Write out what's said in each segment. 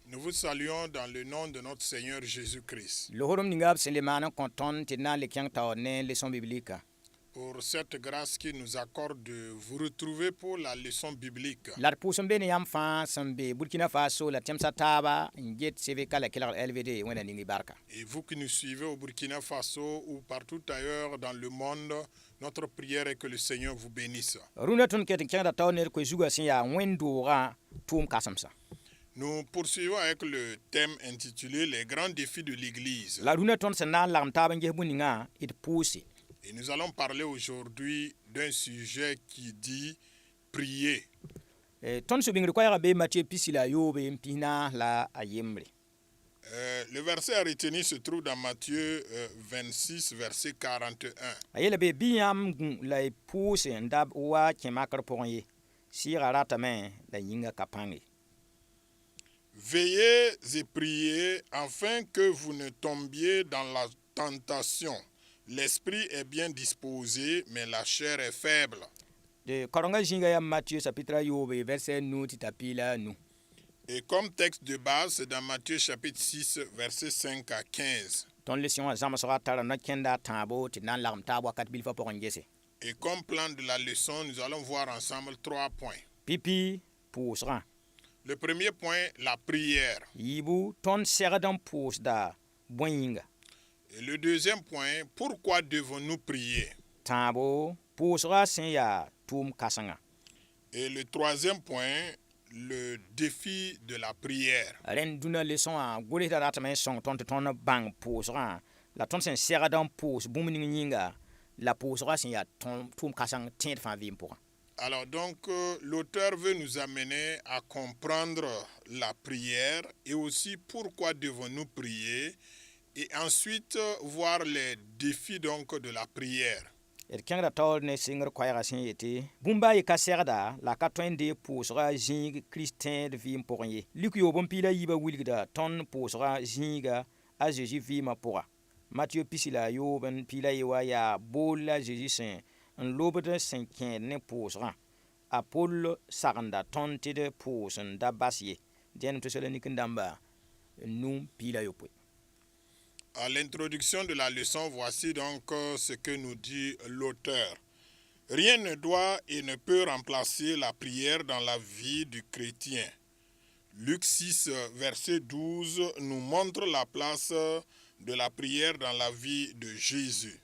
Nous vous saluons dans le nom de notre Seigneur Jésus-Christ. Pour cette grâce qu'il nous accorde de vous retrouver pour la leçon biblique. Et vous qui nous suivez au Burkina Faso ou partout ailleurs dans le monde, notre prière est que le Seigneur vous bénisse. Nous poursuivons avec le thème intitulé Les grands défis de l'Église. Et nous allons parler aujourd'hui d'un sujet qui dit prier. Le verset à retenir se trouve dans Matthieu 26, verset 41. Veillez et priez afin que vous ne tombiez dans la tentation. L'esprit est bien disposé, mais la chair est faible. Et comme texte de base, c'est dans Matthieu chapitre 6, versets 5 à 15. Et comme plan de la leçon, nous allons voir ensemble 3 points. Le premier point, la prière. Et le deuxième point, pourquoi devons-nous prier? Et le troisième point, le défi de la prière. Alors donc, l'auteur veut nous amener à comprendre la prière et aussi pourquoi devons-nous prier et ensuite voir les défis donc de la prière. Matthieu pisila yoben pila yewa ya bola Jésus en lobede senken ne posera a Paul saganda tonte de posen da basye den to sele nikindamba num pila yopwe. À l'introduction de la leçon, voici donc ce que nous dit l'auteur. Rien ne doit et ne peut remplacer la prière dans la vie du chrétien. Luc 6, verset 12 nous montre la place de la prière dans la vie de Jésus.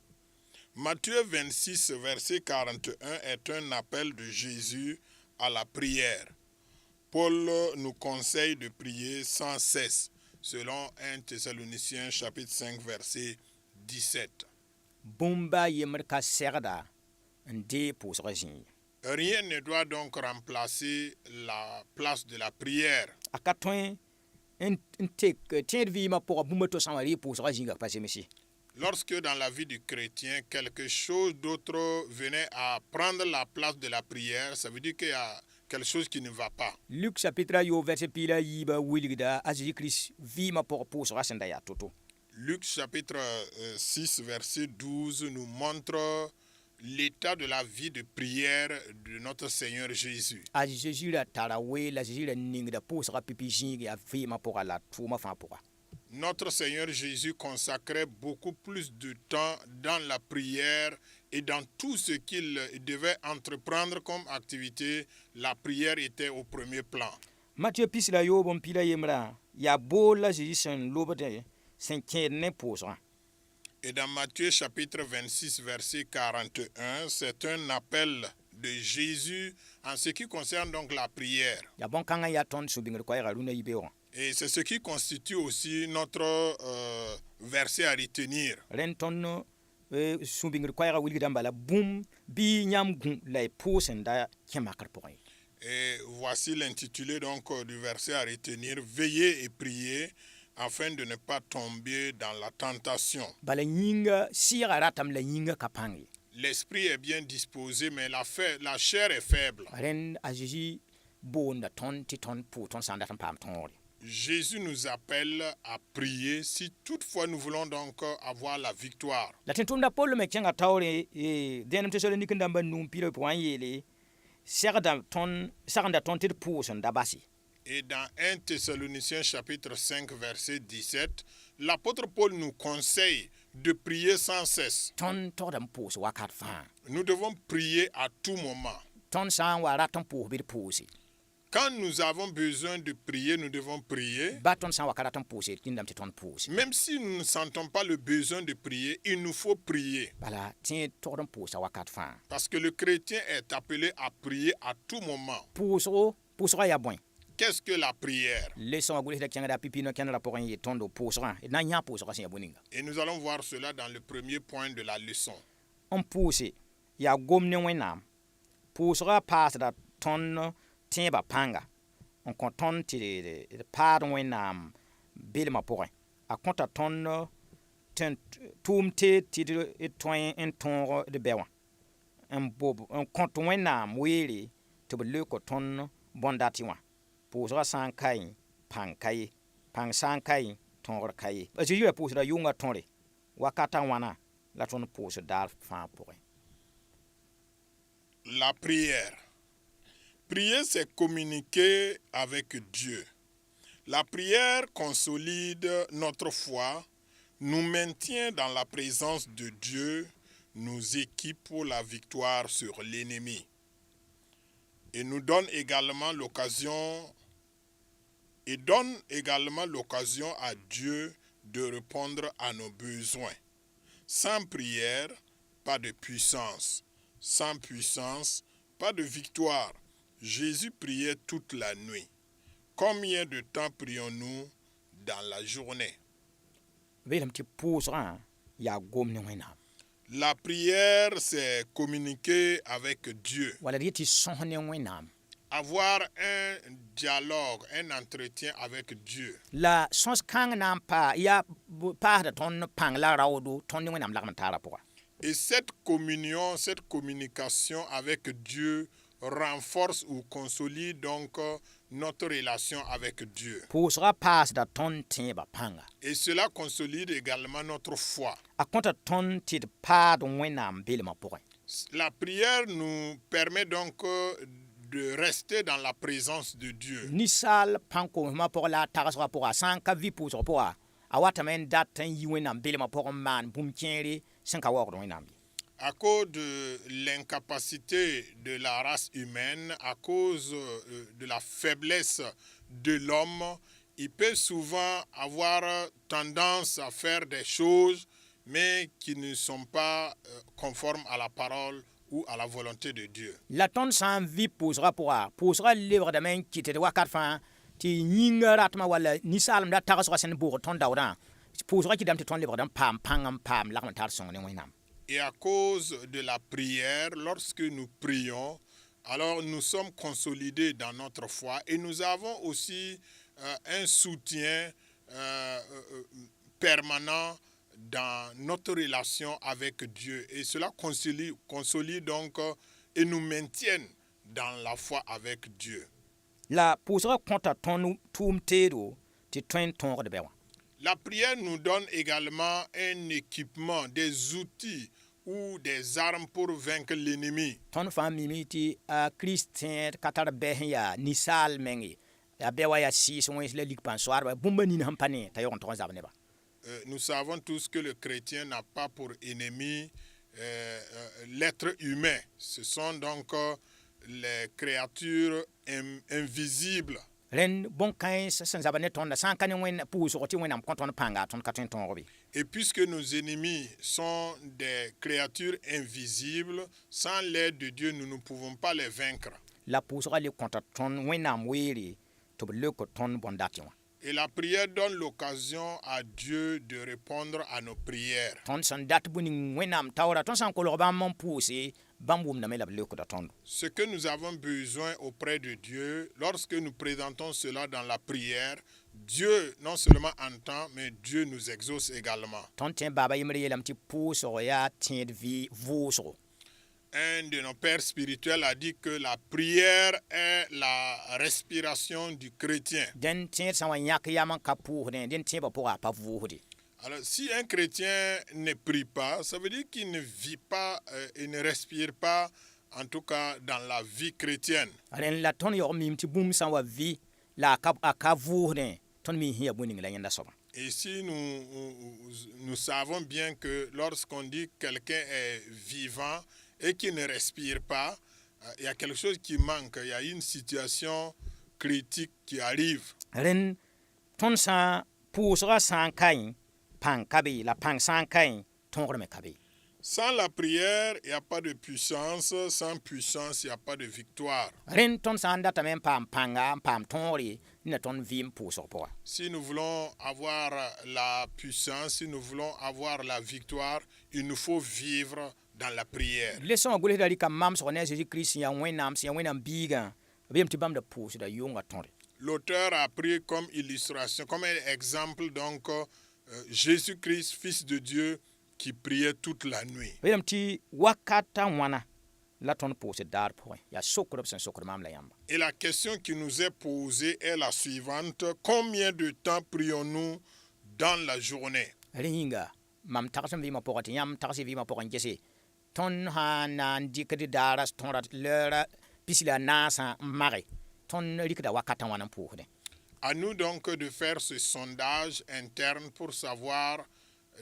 Matthieu 26, verset 41 est un appel de Jésus à la prière. Paul nous conseille de prier sans cesse, selon 1 Thessaloniciens chapitre 5, verset 17. Rien ne doit donc remplacer la place de la prière. Lorsque dans la vie du chrétien, quelque chose d'autre venait à prendre la place de la prière, ça veut dire qu'il y a quelque chose qui ne va pas. Luc chapitre 6, verset 12 nous montre l'état de la vie de prière de notre Seigneur Jésus. Notre Seigneur Jésus consacrait beaucoup plus de temps dans la prière et dans tout ce qu'il devait entreprendre comme activité. La prière était au premier plan. Matthieu pisila yobon pila yemra ya bola Jésus lobede senken ne posera. Et dans Matthieu chapitre 26, verset 41, c'est un appel de Jésus en ce qui concerne donc la prière. Et c'est ce qui constitue aussi notre verset à retenir. Et voici l'intitulé donc du verset à retenir, veillez et priez afin de ne pas tomber dans la tentation. L'esprit est bien disposé, mais la chair est faible. Jésus nous appelle à prier si toutefois nous voulons donc avoir la victoire. Et dans 1 Thessaloniciens chapitre 5 verset 17, l'apôtre Paul nous conseille de prier sans cesse. tõnd togd n pʋʋs wakat fãa Nous devons prier à tout moment. tõnd sã n wa rat n pʋʋs bɩ d pʋʋse Quand nous avons besoin de prier, nous devons prier. ba tõnd sã n wa ka rat n pʋʋse d kĩndame tɩ tõnd pʋʋse Même si nous ne sentons pas le besoin de prier, il nous faut prier. bala tẽ togd n pʋʋsa wakat fãa Parce que le chrétien est appelé à prier à tout moment. pʋʋsga yaa bõe Qu'est-ce que la prière? lesõ wa gʋlsda kẽngda pipi no kẽndra pʋgẽ n yɩ tõndo pʋʋsgã d na n yã pʋʋsga sẽn ya bõe ninga Et nous allons voir cela dans le premier point de la leçon. n pʋʋse yaa gom ne wẽnnaam pʋʋsga paasda tõnd tẽebã pãnga n kõ tõnd tɩ d paad wẽnnaam belmã pʋgẽ a kõta tõnd tʋʋm teed tɩ d tõe n tõog d bɛ wã n kõt wẽnnaam weere tɩ b leok tõnd bõn-dat wã pʋʋsga sã n ka ye pãng ka ye pãng sã n ka ye tõogd ka ye a zeezi wã pʋʋsda yʋnga tõre wakata wãna la tõnd pʋʋs daar fãa pʋgẽ. La prière. Prier, c'est communiquer avec Dieu. La prière consolide notre foi, nous maintient dans la présence de Dieu, nous équipe pour la victoire sur l'ennemi et nous donne également l'occasion à Dieu de répondre à nos besoins. Sans prière, pas de puissance. Sans puissance, pas de victoire. Jésus priait toute la nuit. Combien de temps prions-nous dans la journée? La prière, c'est communiquer avec Dieu. Avoir un dialogue, un entretien avec Dieu. Et cette communion, cette communication avec Dieu renforce ou consolide donc notre relation avec Dieu. Et cela consolide également notre foi. La prière nous permet donc de rester dans la présence de Dieu. À cause de l'incapacité de la race humaine, à cause de la faiblesse de l'homme, il peut souvent avoir tendance à faire des choses, mais qui ne sont pas conformes à la parole ou à la volonté de Dieu. Et à cause de la prière, lorsque nous prions, alors nous sommes consolidés dans notre foi et nous avons aussi un soutien permanent dans notre relation avec Dieu. Et cela consolide donc et nous maintienne dans la foi avec Dieu. La prière nous donne également un équipement, des outils ou des armes pour vaincre l'ennemi. Nous savons tous que le chrétien n'a pas pour ennemi l'être humain. Ce sont donc les créatures invisibles. Et puisque nos ennemis sont des créatures invisibles, sans l'aide de Dieu, nous ne pouvons pas les vaincre. Et la prière donne l'occasion à Dieu de répondre à nos prières. Ce que nous avons besoin auprès de Dieu, lorsque nous présentons cela dans la prière, Dieu non seulement entend, mais Dieu nous exauce également. Un de nos pères spirituels a dit que la prière est la respiration du chrétien. Alors, si un chrétien ne prie pas, ça veut dire qu'il ne vit pas et ne respire pas, en tout cas dans la vie chrétienne. la ka vuhne ton mi hiya buning la yenda soba. Ici, nous savons bien que lorsqu'on dit que quelqu'un est vivant et qui ne respire pas, il y a quelque chose qui manque, il y a une situation critique qui arrive. Ren ton sa pusra san kain pang kabi la pang san kain tongre me kabi. Sans la prière, il n'y a pas de puissance. Sans puissance, il n'y a pas de victoire. Ren ton san data men pam panga pam tongri ni ton vim puso po. Si nous voulons avoir la puissance, si nous voulons avoir la victoire, il nous faut vivre dans la prière. Leçon gole dali kam mam so ne Jésus Christ ya wenam biga bim tibam de puso da yonga tonri. L'auteur a pris comme illustration, comme un exemple, donc Jésus-Christ, Fils de Dieu, qui priait toute la nuit. Bim ti wakata wana la ton puso dar po ya sokro sen sokro mam la yamba. Et la question qui nous est posée est la suivante: combien de temps prions-nous dans la journée? Ringa mam taksam vi ma pokati yam taksi vi ma pokan jese ton hanan dikedi daras ton rat lera pisila nasa mare ton rikda wakata wana puhde. À nous donc de faire ce sondage interne pour savoir,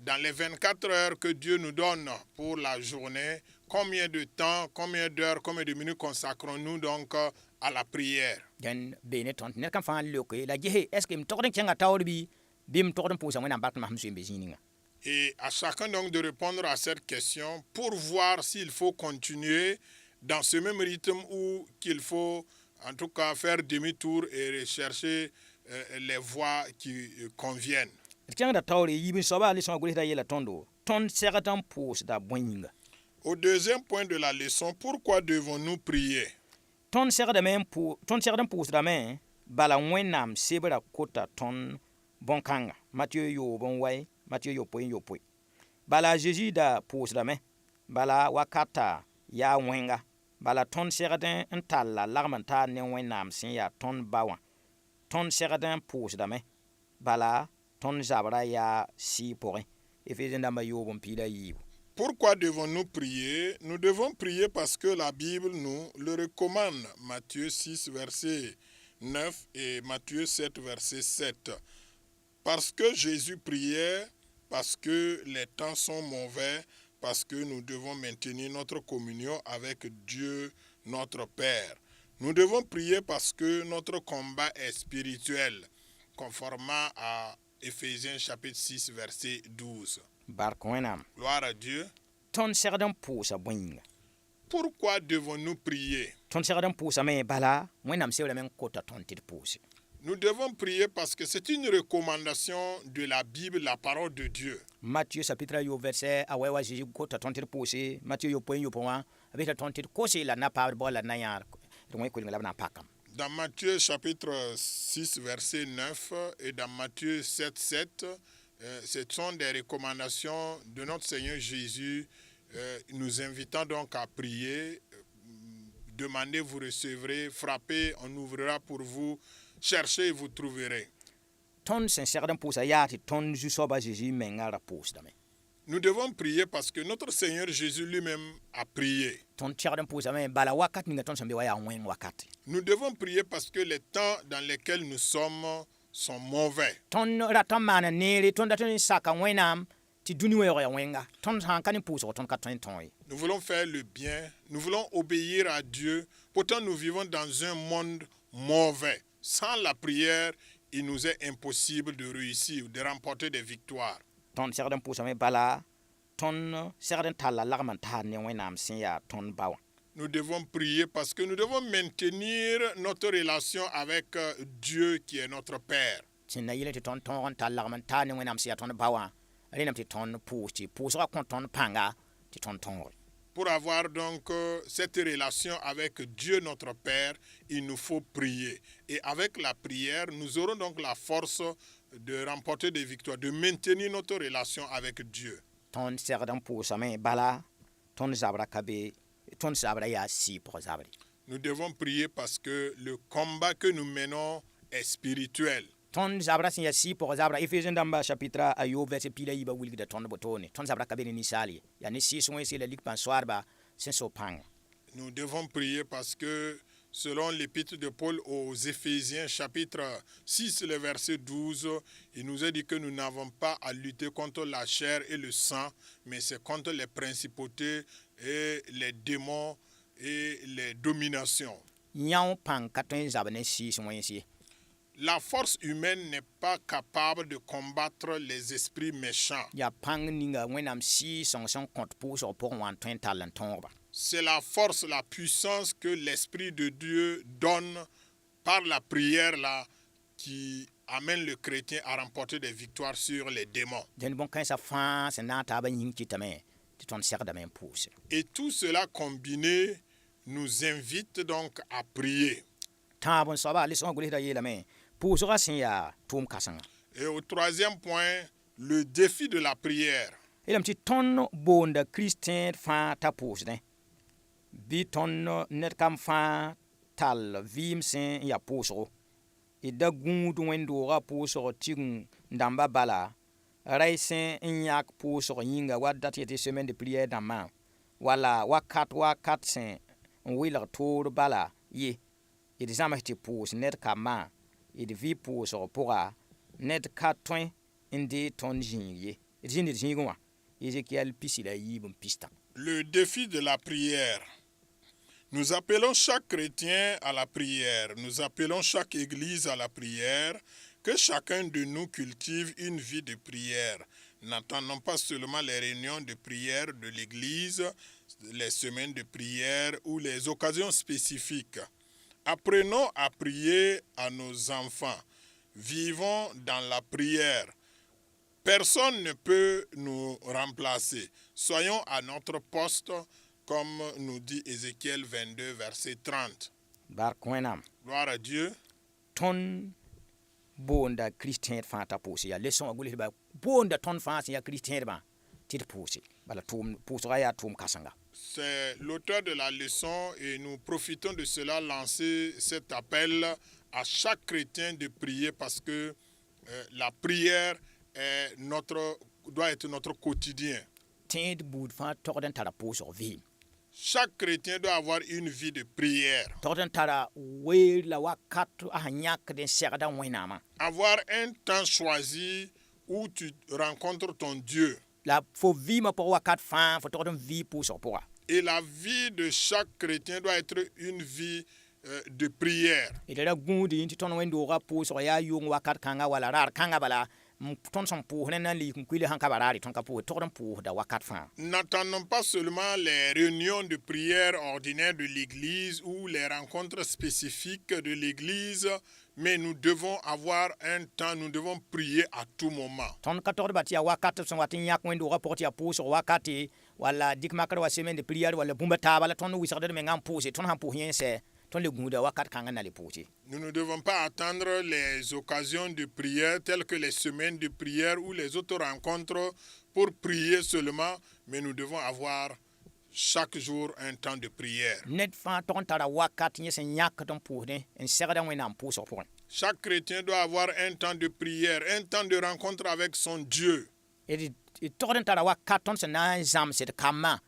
dans les 24 heures que Dieu nous donne pour la journée, combien de temps, combien d'heures, combien de minutes consacrons-nous donc à la prière. Den bene ton ne kan fa loke la jehe est-ce que mtokden kenga tawbi bim tokden pusa wena bat maham sumbe zininga. Et à chacun donc de répondre à cette question pour voir s'il faut continuer dans ce même rythme ou qu'il faut en tout cas faire demi-tour et rechercher les voies qui conviennent. Au deuxième point de la leçon, pourquoi devons-nous prier? Bala Jésus da pusdame bala wakata ya wenga bala ton serden ntalla lagmanta ne wenam sin ya ton bawa ton serden pusdame bala ton zabra ya si pourri Éphésiens damba yobon pila yibo. Pourquoi devons-nous prier? Nous devons prier parce que la Bible nous le recommande. Matthieu 6, verset 9 et Matthieu 7, verset 7. Parce que Jésus priait, parce que les temps sont mauvais, parce que nous devons maintenir notre communion avec Dieu, notre Père. Nous devons prier parce que notre combat est spirituel, conformément à Éphésiens chapitre 6, verset 12. Gloire à Dieu. Pourquoi devons-nous prier? Nous devons prier parce que c'est une recommandation de la Bible, la parole de Dieu. Matthieu chapitre 8 verset awewa Jésus kota tontir pousse Matthieu yo point yo point avec tontir kosi la na pa bola na yar Dans Matthieu chapitre 6 verset 9 et dans Matthieu 7 7, ce sont des recommandations de notre Seigneur Jésus, nous invitant donc à prier. Demandez, vous recevrez, frappez, on ouvrira pour vous, cherchez et vous trouverez. Nous devons prier parce que notre Seigneur Jésus lui-même a prié. Nous devons prier parce que les temps dans lesquels nous sommes sont mauvais. Nous voulons faire le bien, nous voulons obéir à Dieu, pourtant nous vivons dans un monde mauvais. Sans la prière, il nous est impossible de réussir, de remporter des victoires. Nous devons prier parce que nous devons maintenir notre relation avec Dieu qui est notre Père. Pour avoir donc cette relation avec Dieu notre Père, il nous faut prier. Et avec la prière, nous aurons donc la force de remporter des victoires, de maintenir notre relation avec Dieu. Nous devons prier parce que le combat que nous menons est spirituel. Ton zabra sin ya si pour zabra Éphésiens damba chapitre ayo verset pila yiba wilgida ton botone ton zabra kabeni ni sali ya ni si soin c'est la lik pan soir ba sen so pang. Nous devons prier parce que selon l'épître de Paul aux Éphésiens, chapitre 6, le verset 12, il nous est dit que nous n'avons pas à lutter contre la chair et le sang, mais c'est contre les principautés et les démons et les dominations. yãw pãng ka tõe n zab ne siis wẽns ye. La force humaine n'est pas capable de combattre les esprits méchants. Ya pãng ninga wẽnnaam sɩɩsẽng sẽn kõt pʋʋsg pʋgẽ wã n tõe n tall n tõogba. C'est la force, la puissance que l'Esprit de Dieu donne par la prière là, qui amène le chrétien à remporter des victoires sur les démons. Dẽnd bõn-kãensã fãa sẽn na n taaba yĩng kɩtame tɩ tõnd segdame n pʋʋse. Et tout cela combiné nous invite donc à prier. Tãab n soaba lesgã gʋlsda yeelame pʋʋsgã sẽn yaa tʋʋm kãsenga. Et au troisième point, le défi de la prière. Yeelame tɩ tõnd boonda kiristẽed fãa t'a pʋʋsdẽ. Bɩ tõnd ned kam fãa tall vɩɩm sẽn n yaa pʋʋsgo. Y da gũud wẽn-doogã pʋʋsg tɩg n dãmba bala, ray sẽn n yãk pʋʋsg yĩnga wa dat yetɩ semaine de prière dãmbã, wala wakat sẽn n wɩlg toor bala ye. D zãms tɩ pʋʋs ned kambã, d vɩ pʋʋsg pʋga, ned ka tõe n dee tõnd zĩig ye. D zĩnd d zĩigẽ wã, Ézéchiel pisi la yiib n pis tã. Le défi de la prière. Nous appelons chaque chrétien à la prière. Nous appelons chaque église à la prière. Que chacun de nous cultive une vie de prière. N'attendons pas seulement les réunions de prière de l'église, les semaines de prière ou les occasions spécifiques. Apprenons à prier à nos enfants. Vivons dans la prière. Personne ne peut nous remplacer. Soyons à notre poste, comme nous dit Ézéchiel 22, verset 30. Bark wẽnnaam. Gloire à Dieu. Tõnd boonda kiristẽed fãa t'a pʋʋse yaa lesõngã gʋlsdba boonda tõnd fãa sẽn yaa kiristẽedbã tɩ d pʋʋse. Bala pʋʋsgã yaa tʋʋm kãsenga. C'est l'auteur de la leçon et nous profitons de cela, lancer cet appel à chaque chrétien de prier parce que la prière doit être notre quotidien. Tẽed buud fãa togd n tara pʋʋsg vɩɩm. Chaque chrétien doit avoir une vie de prière. Togd n tara weer la wakat a sẽn yãkd n segda wẽnnaamã. Avoir un temps choisi où tu rencontres ton Dieu. La fo vɩɩmã pʋg wakat fãa fo togd n vɩɩ pʋʋsg pʋga. Et la vie de chaque chrétien doit être une vie de prière. D ra gũud yẽ tɩ tõnd wẽn-doogã pʋʋsg yaa yʋng wakat kãnga wala raar kãnga bala tõnd sẽn pʋʋs ne na n liik n kuile sãn ka baraare tõnd ka pʋʋs togd n pʋʋsda wakat fãa. N'attendons pas seulement les réunions de prière ordinaires de l'église ou les rencontres spécifiques de l'église, mais nous devons avoir un temps, nous devons prier à tout moment. Tõnd ka togd ba tɩ yaa wakat sẽn wat n yãk wẽn-doogã pʋg tɩ yaa pʋʋsg wakate wala dɩk-makr wa semaine de prière wala bũmba taaba la tõnd wɩsgd d mengã n pʋʋse tõnd sãn pʋʋs yẽnsɛ tõnd le gũuda wakat kãngã na le pʋʋse. Nous ne devons pas attendre les occasions de prière telles que les semaines de prière ou les autres rencontres pour prier seulement, mais nous devons avoir chaque jour un temps de prière. Ned fãa tog n tara wakat yẽ sẽn yãkd n pʋʋsdẽ n segda wẽnnaam pʋʋsg pʋgẽ. Chaque chrétien doit avoir un temps de prière, un temps de rencontre avec son Dieu. D togd n tara wakat tõnd sẽn na n zãmsd kambã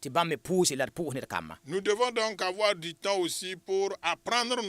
tɩ bãmb me pʋʋse la d pʋʋs ned kambã. Nous devons donc avoir du temps aussi pour apprendre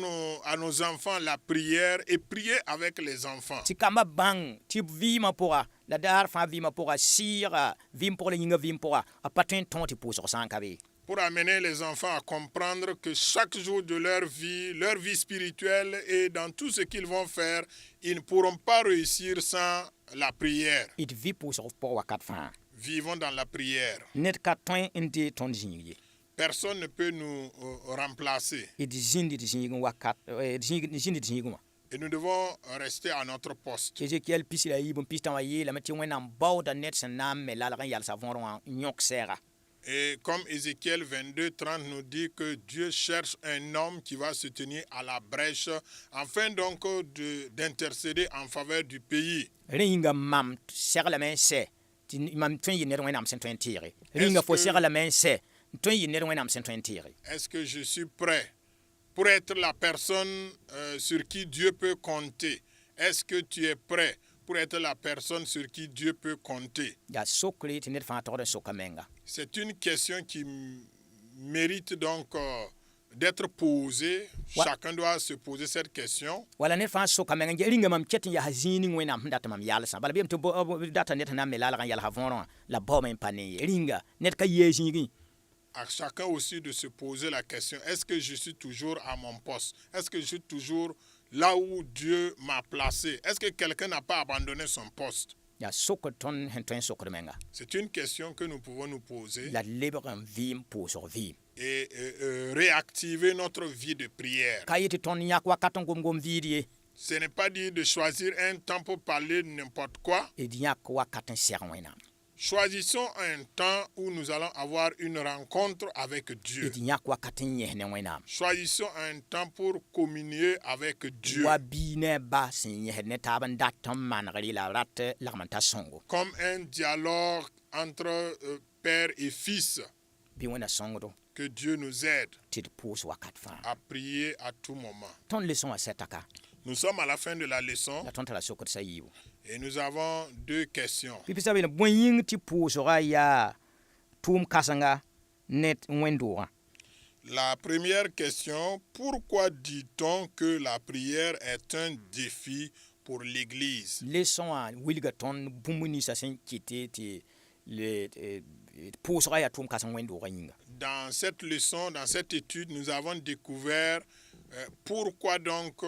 à nos enfants la prière et prier avec les enfants. Tɩ kambã bãng tɩ vɩɩmã pʋga la daar fãa vɩɩmã pʋga sɩɩga vɩɩm pʋg la yĩnga vɩɩm pʋga a pa tõe n tõog tɩ pʋʋsg sã n ka be. Pour amener les enfants à comprendre que chaque jour de leur vie spirituelle et dans tout ce qu'ils vont faire, ils ne pourront pas réussir sans la prière. D vɩ pʋʋsg pʋg wakat fãa. Vivons dans la prière. Ned ka tõe n dee tõnd zĩig ye. Personne ne peut nous remplacer. D zĩnd d zĩig wakat zĩnd d zĩig wã. Et nous devons rester à notre poste. Ézéchiel pis la yiib n pis tã wã yeelame tɩ wẽnnaam baooda ned sẽn na n me lalg n yalsa võor wã n yõk sɛɛga. Et comme Ézéchiel 22, 30 nous dit que Dieu cherche un homme qui va se tenir à la brèche afin donc d'intercéder en faveur du pays. Ringa mam seglame n sɛ tɩ mam tõe n yɩ ned wẽnnaam sẽn tõe n teege. Ringa fo seglame n sɛ n tõe n yɩ ned wẽnnaam sẽn tõe n teege. Est-ce que je suis prêt pour être la personne sur qui Dieu peut compter? Est-ce que tu es prêt pour être la personne sur qui Dieu peut compter? Yaa sokre tɩ ned fãa togd n soka menga. C'est une question qui mérite donc d'être posée. Chacun doit se poser cette question. wala ned fãa soka meng ringa mam ket n yaa zĩig ning wẽnnaam sẽn dat mam yalsã bala bɩ tɩ data ned sẽn na n me lalg n yalsa võorẽ wã la baoome n pa ne ye ringa ned ka yɩɛ zĩigẽ À chacun aussi de se poser la question, est-ce que je suis toujours à mon poste? Est-ce que je suis toujours là où Dieu m'a placé? Est-ce que quelqu'un n'a pas abandonné son poste? yaa sok tõnd sẽn tõe n sokd menga C'est une question que nous pouvons nous poser la d lebg n vɩɩm pʋʋsg vɩɩm et réactiver notre vie de prière. ka yɩ tɩ tõnd yãk wakat n gom-gom vɩɩd ye Ce n'est pas dit de choisir un temps pour parler de n'importe quoi. d yãk wakat n seg wẽnnaam Choisissons un temps où nous allons avoir une rencontre avec Dieu. d yãk wakat n yẽs ne wẽnnaam Choisissons un temps pour communier avec Dieu. wa bii ne a ba sẽn yẽsd ne taab n dat n manegr la rat lagm n ta sõngo Comme un dialogue entre père et fils. bɩ wẽna sõngdo Que Dieu nous aide tɩ d pʋʋs wakat fãa à prier à tout moment. tõnd leçon wã sɛtaka Nous sommes à la fin de la leçon la tõnd tara sokd sã yiibu et nous avons deux questions. pipi sa bɩ bõe yĩng tɩ pʋʋsga yaa tʋʋm kãsenga ne wẽn-doogã La première question, pourquoi dit-on que la prière est un défi pour l'Église? leçon wã wilga tõnd bũmb ninsã sẽn kɩte tɩ pʋʋsga yaa tʋʋm kãseng wẽn-doogã yĩnga Dans cette leçon, dans cette étude, nous avons découvert pourquoi donc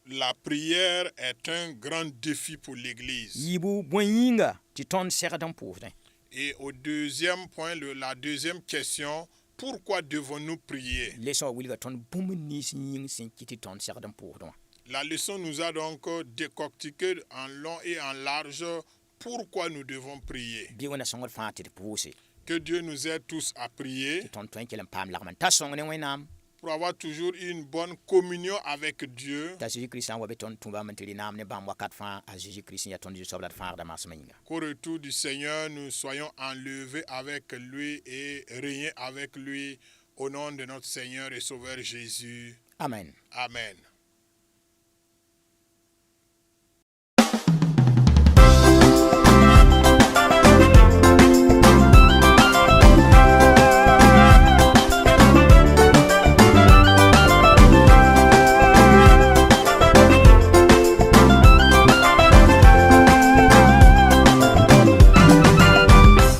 la prière est un grand défi pour l'Église. yiibu bõe yĩnga tɩ tõnd segd n pʋʋsdẽ Et au deuxième point, la deuxième question, pourquoi devons-nous prier? leçon wã wilga tõnd bũmb nins yĩng sẽn kɩ tɩ tõnd segd n pʋʋsdẽ wã La leçon nous a donc décortiqué en long et en large pourquoi nous devons prier. bɩ wẽna sõngd fãa tɩ d pʋʋse Que Dieu nous aide tous à prier tɩ tõnd tõe n kell n paam lagm n ta sõng ne wẽnnaam pour avoir toujours une bonne communion avec Dieu. t'a Jésus-Christ sã n wa bɩ tõnd tũ bãmb n tɩ rɩ naam ne bãmb wakat fãa a Jésus-Christ n yaa tõnd zu-soabla d fãagda maasmã yĩnga Qu'au retour du Seigneur, nous soyons enlevés avec lui et régner avec lui au nom de notre Seigneur et Sauveur Jésus. amen Amen.